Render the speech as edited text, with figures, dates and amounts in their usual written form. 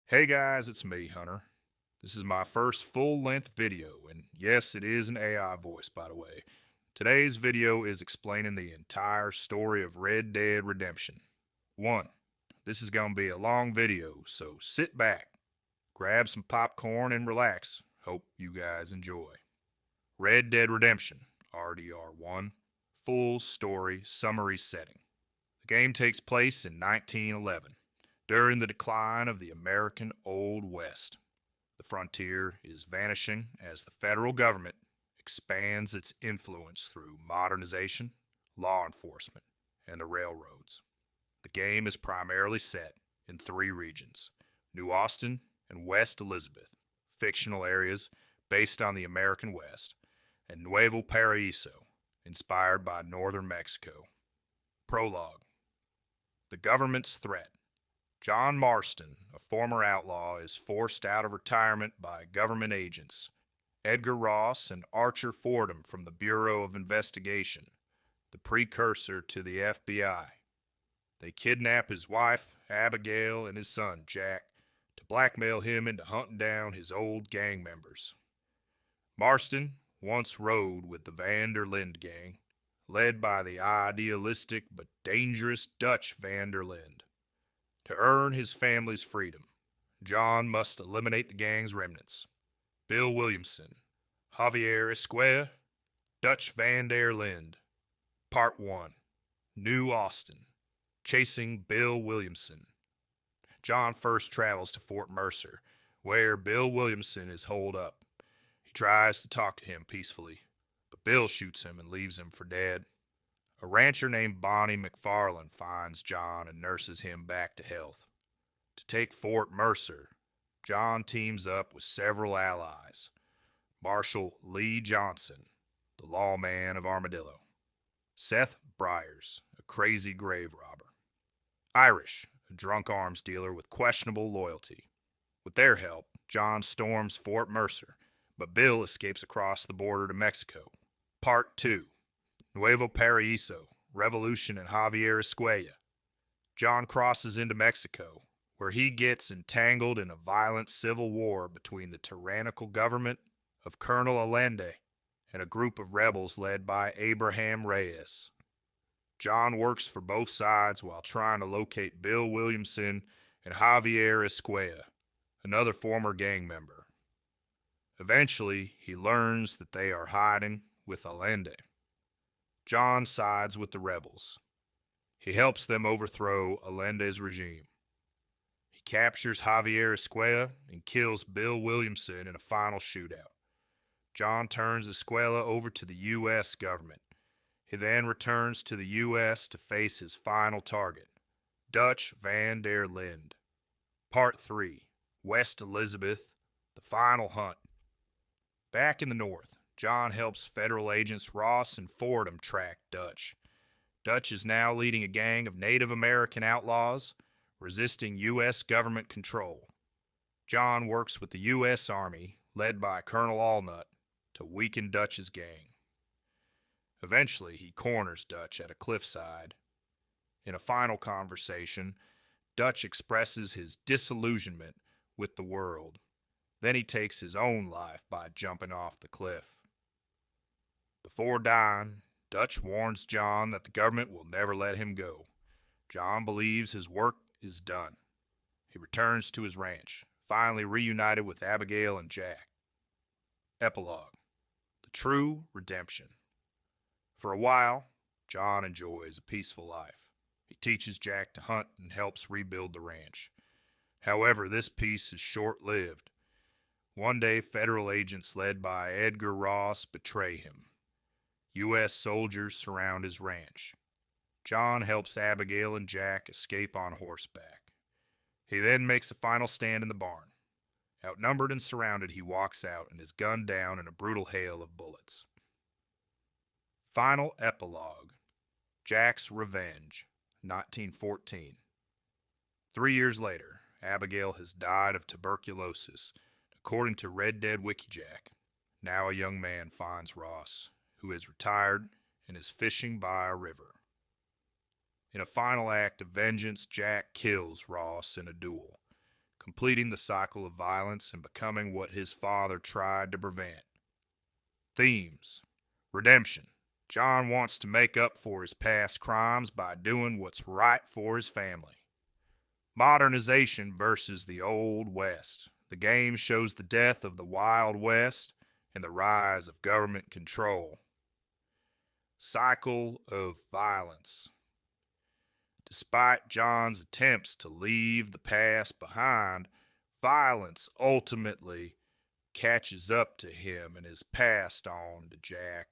Hey guys, it's me, Hunter. This is my first full-length video, and yes, it is an AI voice, by the way. Today's video is explaining the entire story of Red Dead Redemption 1. This is going to be a long video, so sit back, grab some popcorn, and relax. Hope you guys enjoy. Red Dead Redemption, RDR1, full story summary setting. The game takes place in 1911. During the decline of the American Old West, the frontier is vanishing as the federal government expands its influence through modernization, law enforcement, and the railroads. The game is primarily set in three regions: New Austin and West Elizabeth, fictional areas based on the American West, and Nuevo Paraíso, inspired by northern Mexico. Prologue. The government's threat. John Marston, a former outlaw, is forced out of retirement by government agents, Edgar Ross and Archer Fordham from the Bureau of Investigation, the precursor to the FBI. They kidnap his wife, Abigail, and his son, Jack, to blackmail him into hunting down his old gang members. Marston once rode with the Van der Linde gang, led by the idealistic but dangerous Dutch Van der Linde. To earn his family's freedom, John must eliminate the gang's remnants: Bill Williamson, Javier Esquella, Dutch Van der Linde. Part 1. New Austin. Chasing Bill Williamson. John first travels to Fort Mercer, where Bill Williamson is holed up. He tries to talk to him peacefully, but Bill shoots him and leaves him for dead. A rancher named Bonnie McFarland finds John and nurses him back to health. To take Fort Mercer, John teams up with several allies: Marshal Lee Johnson, the lawman of Armadillo; Seth Byers, a crazy grave robber; Irish, a drunk arms dealer with questionable loyalty. With their help, John storms Fort Mercer, but Bill escapes across the border to Mexico. Part 2. Nuevo Paraíso, Revolution, and Javier Esquella. John crosses into Mexico, where he gets entangled in a violent civil war between the tyrannical government of Colonel Allende and a group of rebels led by Abraham Reyes. John works for both sides while trying to locate Bill Williamson and Javier Esquella, another former gang member. Eventually, he learns that they are hiding with Allende. John sides with the rebels. He helps them overthrow Allende's regime. He captures Javier Esquella and kills Bill Williamson in a final shootout. John turns Esquella over to the U.S. government. He then returns to the U.S. to face his final target, Dutch Van der Linde. Part 3. West Elizabeth, the final hunt. Back in the north, John helps federal agents Ross and Fordham track Dutch. Dutch is now leading a gang of Native American outlaws, resisting U.S. government control. John works with the U.S. Army, led by Colonel Allnut, to weaken Dutch's gang. Eventually, he corners Dutch at a cliffside. In a final conversation, Dutch expresses his disillusionment with the world. Then he takes his own life by jumping off the cliff. Before dying, Dutch warns John that the government will never let him go. John believes his work is done. He returns to his ranch, finally reunited with Abigail and Jack. Epilogue. The true redemption. For a while, John enjoys a peaceful life. He teaches Jack to hunt and helps rebuild the ranch. However, this peace is short-lived. One day, federal agents led by Edgar Ross betray him. U.S. soldiers surround his ranch. John helps Abigail and Jack escape on horseback. He then makes a final stand in the barn. Outnumbered and surrounded, he walks out and is gunned down in a brutal hail of bullets. Final epilogue. Jack's Revenge, 1914. 3 years later, Abigail has died of tuberculosis. According to Red Dead Wikijack, now a young man finds Ross, who is retired and is fishing by a river. In a final act of vengeance, Jack kills Ross in a duel. completing the cycle of violence and becoming what his father tried to prevent. Themes: redemption. John wants to make up for his past crimes by doing what's right for his family. Modernization versus the Old West. The game shows the death of the Wild West and the rise of government control. Cycle of violence. Despite John's attempts to leave the past behind, violence ultimately catches up to him and is passed on to Jack.